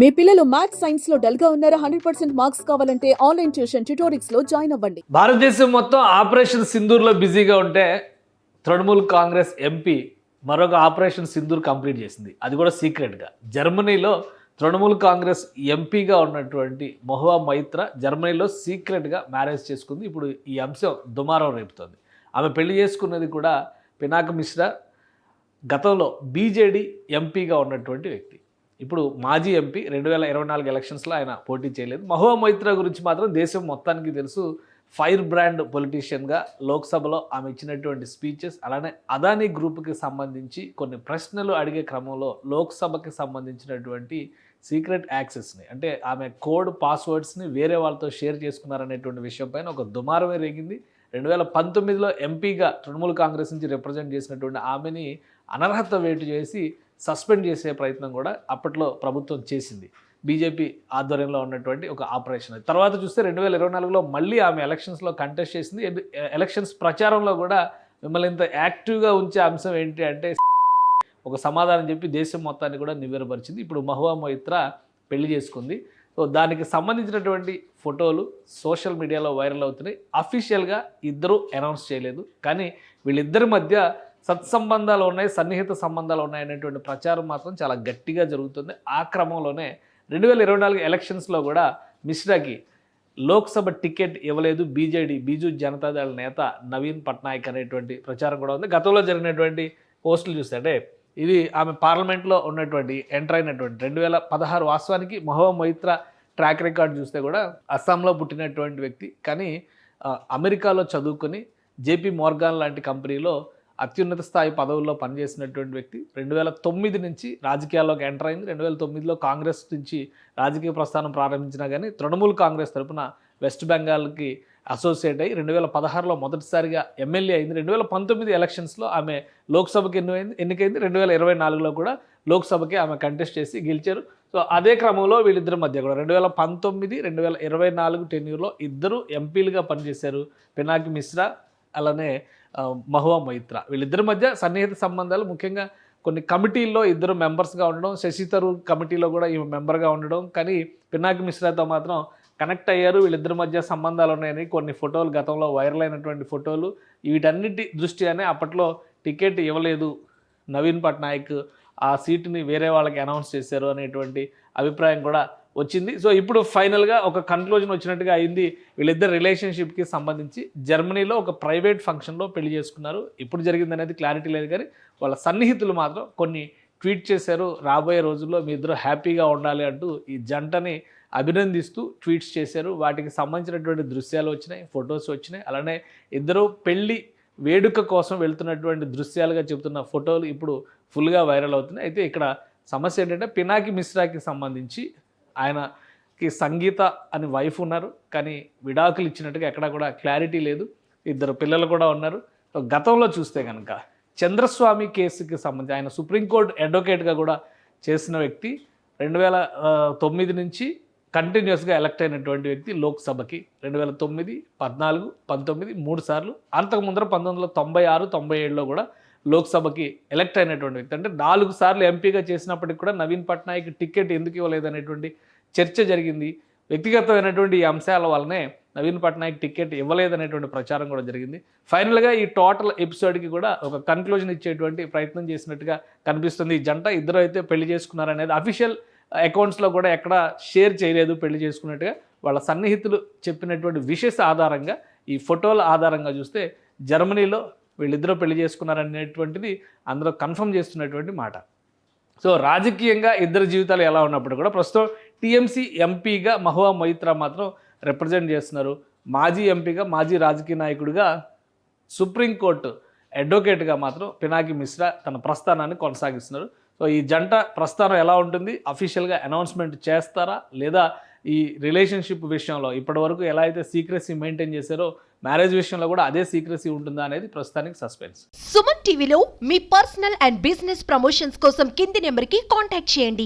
మీ పిల్లలు maths science లో dull గా ఉన్నారా? 100% మార్క్స్ కావాలంటే ఆన్లైన్ ట్యూషన్ ట్యుటోరిక్స్ లో జాయిన్ అవ్వండి. భారతదేశం మొత్తం ఆపరేషన్ సింధూర్లో బిజీగా ఉంటే తృణమూల్ కాంగ్రెస్ ఎంపీ మరొక ఆపరేషన్ సింధూర్ కంప్లీట్ చేసింది. అది కూడా సీక్రెట్గా. జర్మనీలో తృణమూల్ కాంగ్రెస్ ఎంపీగా ఉన్నటువంటి మహువా మైత్ర జర్మనీలో సీక్రెట్గా మ్యారేజ్ చేసుకుంది. ఇప్పుడు ఈ అంశం దుమారం రేపుతోంది. ఆమె పెళ్లి చేసుకున్నది కూడా పినాక మిశ్రా, గతంలో బీజేడీ ఎంపీగా ఉన్నటువంటి వ్యక్తి. ఇప్పుడు మాజీ ఎంపీ 2024 ఎలక్షన్స్లో ఆయన పోటీ చేయలేదు. మహువా మైత్ర గురించి మాత్రం దేశం మొత్తానికి తెలుసు. ఫైర్ బ్రాండ్ పొలిటీషియన్గా లోక్సభలో ఆమె ఇచ్చినటువంటి స్పీచెస్, అలానే అదానీ గ్రూప్కి సంబంధించి కొన్ని ప్రశ్నలు అడిగే క్రమంలో లోక్సభకి సంబంధించినటువంటి సీక్రెట్ యాక్సెస్ని, అంటే ఆమె కోడ్ పాస్వర్డ్స్ని వేరే వాళ్ళతో షేర్ చేసుకున్నారనేటువంటి విషయం పైన ఒక దుమారమే రేగింది. 2019లో ఎంపీగా తృణమూల్ కాంగ్రెస్ నుంచి రిప్రజెంట్ చేసినటువంటి ఆమెని అనర్హత వేటు చేసి సస్పెండ్ చేసే ప్రయత్నం కూడా అప్పట్లో ప్రభుత్వం చేసింది. బీజేపీ ఆధ్వర్యంలో ఉన్నటువంటి ఒక ఆపరేషన్. తర్వాత చూస్తే 2024లో మళ్ళీ ఆమె ఎలక్షన్స్లో కంటెస్ట్ చేసింది. ఎలక్షన్స్ ప్రచారంలో కూడా మిమ్మల్ని ఇంత యాక్టివ్గా ఉంచే అంశం ఏంటి అంటే ఒక సమాధానం చెప్పి దేశం మొత్తాన్ని కూడా నివ్వెరపరిచింది. ఇప్పుడు మహువా మైత్ర పెళ్లి చేసుకుంది. సో దానికి సంబంధించినటువంటి ఫోటోలు సోషల్ మీడియాలో వైరల్ అవుతున్నాయి. అఫీషియల్గా ఇద్దరు అనౌన్స్ చేయలేదు, కానీ వీళ్ళిద్దరి మధ్య సత్సంబంధాలు ఉన్నాయి, సన్నిహిత సంబంధాలు ఉన్నాయనేటువంటి ప్రచారం మాత్రం చాలా గట్టిగా జరుగుతుంది. ఆ క్రమంలోనే 2024 ఎలక్షన్స్లో కూడా మిశ్రాకి లోక్సభ టికెట్ ఇవ్వలేదు బీజు జనతాదళ నేత నవీన్ పట్నాయక్ అనేటువంటి ప్రచారం కూడా ఉంది. గతంలో జరిగినటువంటి పోస్టులు చూస్తే అంటే ఇది ఆమె పార్లమెంట్లో ఉన్నటువంటి ఎంటర్ అయినటువంటి 2016 వాస్తవానికి మహువా మైత్ర ట్రాక్ రికార్డ్ చూస్తే కూడా అస్సాంలో పుట్టినటువంటి వ్యక్తి, కానీ అమెరికాలో చదువుకొని జేపీ మోర్గాన్ లాంటి కంపెనీలో అత్యున్నత స్థాయి పదవుల్లో పనిచేసినటువంటి వ్యక్తి. 2009 నుంచి రాజకీయాల్లోకి ఎంటర్ అయింది. 2009లో కాంగ్రెస్ నుంచి రాజకీయ ప్రస్థానం ప్రారంభించినా కానీ తృణమూల్ కాంగ్రెస్ తరఫున వెస్ట్ బెంగాల్కి అసోసియేట్ అయ్యి 2016లో మొదటిసారిగా ఎమ్మెల్యే అయింది. 2019 ఎలక్షన్స్లో ఆమె లోక్సభకి ఎన్నికైంది. 2024లో కూడా లోక్సభకి ఆమె కంటెస్ట్ చేసి గెలిచారు. సో అదే క్రమంలో వీళ్ళిద్దరి మధ్య కూడా 2019, 2024 టెన్యూర్లో ఇద్దరు ఎంపీలుగా పనిచేశారు. పినాకి మిశ్రా అలానే మహువా మైత్ర. వీళ్ళిద్దరి మధ్య సన్నిహిత సంబంధాలు, ముఖ్యంగా కొన్ని కమిటీల్లో ఇద్దరు మెంబర్స్గా ఉండడం, శశి థరూర్ కమిటీలో కూడా ఈమె మెంబర్గా ఉండడం, కానీ పినాకి మిశ్రాతో మాత్రం కనెక్ట్ అయ్యారు. వీళ్ళిద్దరి మధ్య సంబంధాలు ఉన్నాయని కొన్ని ఫోటోలు గతంలో వైరల్ అయినటువంటి ఫోటోలు. వీటన్నిటి దృష్ట్యానే అప్పట్లో టికెట్ ఇవ్వలేదు నవీన్ పట్నాయక్, ఆ సీటుని వేరే వాళ్ళకి అనౌన్స్ చేశారు అనేటువంటి అభిప్రాయం కూడా వచ్చింది. సో ఇప్పుడు ఫైనల్గా ఒక కన్క్లూజన్ వచ్చినట్టుగా అయింది. వీళ్ళిద్దరు రిలేషన్షిప్కి సంబంధించి జర్మనీలో ఒక ప్రైవేట్ ఫంక్షన్లో పెళ్లి చేసుకున్నారు. ఇప్పుడు జరిగింది అనేది క్లారిటీ లేదు, కానీ వాళ్ళ సన్నిహితులు మాత్రం కొన్ని ట్వీట్ చేశారు. రాబోయే రోజుల్లో మీ ఇద్దరు హ్యాపీగా ఉండాలి అంటూ ఈ జంటని అభినందిస్తూ ట్వీట్స్ చేశారు. వాటికి సంబంధించినటువంటి దృశ్యాలు వచ్చినాయి, ఫొటోస్ వచ్చినాయి. అలానే ఇద్దరు పెళ్లి వేడుక కోసం వెళ్తున్నటువంటి దృశ్యాలుగా చెబుతున్న ఫోటోలు ఇప్పుడు ఫుల్గా వైరల్ అవుతున్నాయి. అయితే ఇక్కడ సమస్య ఏంటంటే పినాకి మిశ్రాకి సంబంధించి ఆయనకి సంగీత అని వైఫ్ ఉన్నారు, కానీ విడాకులు ఇచ్చినట్టుగా ఎక్కడా కూడా క్లారిటీ లేదు. ఇద్దరు పిల్లలు కూడా ఉన్నారు. గతంలో చూస్తే కనుక చంద్రస్వామి కేసుకి సంబంధించి ఆయన సుప్రీంకోర్టు అడ్వకేట్గా కూడా చేసిన వ్యక్తి. 2009 నుంచి కంటిన్యూస్గా ఎలక్ట్ అయినటువంటి వ్యక్తి లోక్సభకి. 2009, 14, 19 3 సార్లు. అంతకు ముందర 1996, 97లో కూడా లోక్సభకి ఎలక్ట్ అయినటువంటి వ్యక్తి. అంటే 4 సార్లు ఎంపీగా చేసినప్పటికి కూడా నవీన్ పట్నాయక్ టికెట్ ఎందుకు ఇవ్వలేదనేటువంటి చర్చ జరిగింది. వ్యక్తిగతమైనటువంటి ఈ అంశాల వల్లనే నవీన్ పట్నాయక్ టికెట్ ఇవ్వలేదనేటువంటి ప్రచారం కూడా జరిగింది. ఫైనల్గా ఈ టోటల్ ఎపిసోడ్కి కూడా ఒక కన్క్లూజన్ ఇచ్చేటువంటి ప్రయత్నం చేసినట్టుగా కనిపిస్తుంది. ఈ జంట ఇద్దరు అయితే పెళ్లి చేసుకున్నారనేది అఫీషియల్ అకౌంట్స్లో కూడా ఎక్కడ షేర్ చేయలేదు పెళ్లి చేసుకున్నట్టుగా. వాళ్ళ సన్నిహితులు చెప్పినటువంటి విషెస్ ఆధారంగా, ఈ ఫోటోల ఆధారంగా చూస్తే జర్మనీలో వీళ్ళిద్దరూ పెళ్లి చేసుకున్నారనేటువంటిది అందరూ కన్ఫర్మ్ చేస్తున్నటువంటి మాట. సో రాజకీయంగా ఇద్దరు జీవితాలు ఎలా ఉన్నప్పుడు కూడా ప్రస్తుతం టీఎంసీ ఎంపీగా మహువా మైత్ర మాత్రం రిప్రజెంట్ చేస్తున్నారు. మాజీ ఎంపీగా, మాజీ రాజకీయ నాయకుడిగా, సుప్రీంకోర్టు అడ్వకేట్గా మాత్రం పినాకి మిశ్రా తన ప్రస్థానాన్ని కొనసాగిస్తున్నారు. సో ఈ జంట ప్రస్థానం ఎలా ఉంటుంది, అఫీషియల్గా అనౌన్స్మెంట్ చేస్తారా లేదా ఈ రిలేషన్షిప్ విషయంలో ఇప్పటివరకు ఎలా అయితే సీక్రెసీ మెయింటైన్ చేశారో మ్యారేజ్ విషయంలో కూడా అదే సీక్రెసీ ఉంటుందా అనేది ప్రస్తుతానికి సస్పెన్స్. సుమన్ టీవీలో మీ పర్సనల్ అండ్ బిజినెస్ ప్రమోషన్స్ కోసం కింది నెంబర్కి కాంటాక్ట్ చేయండి.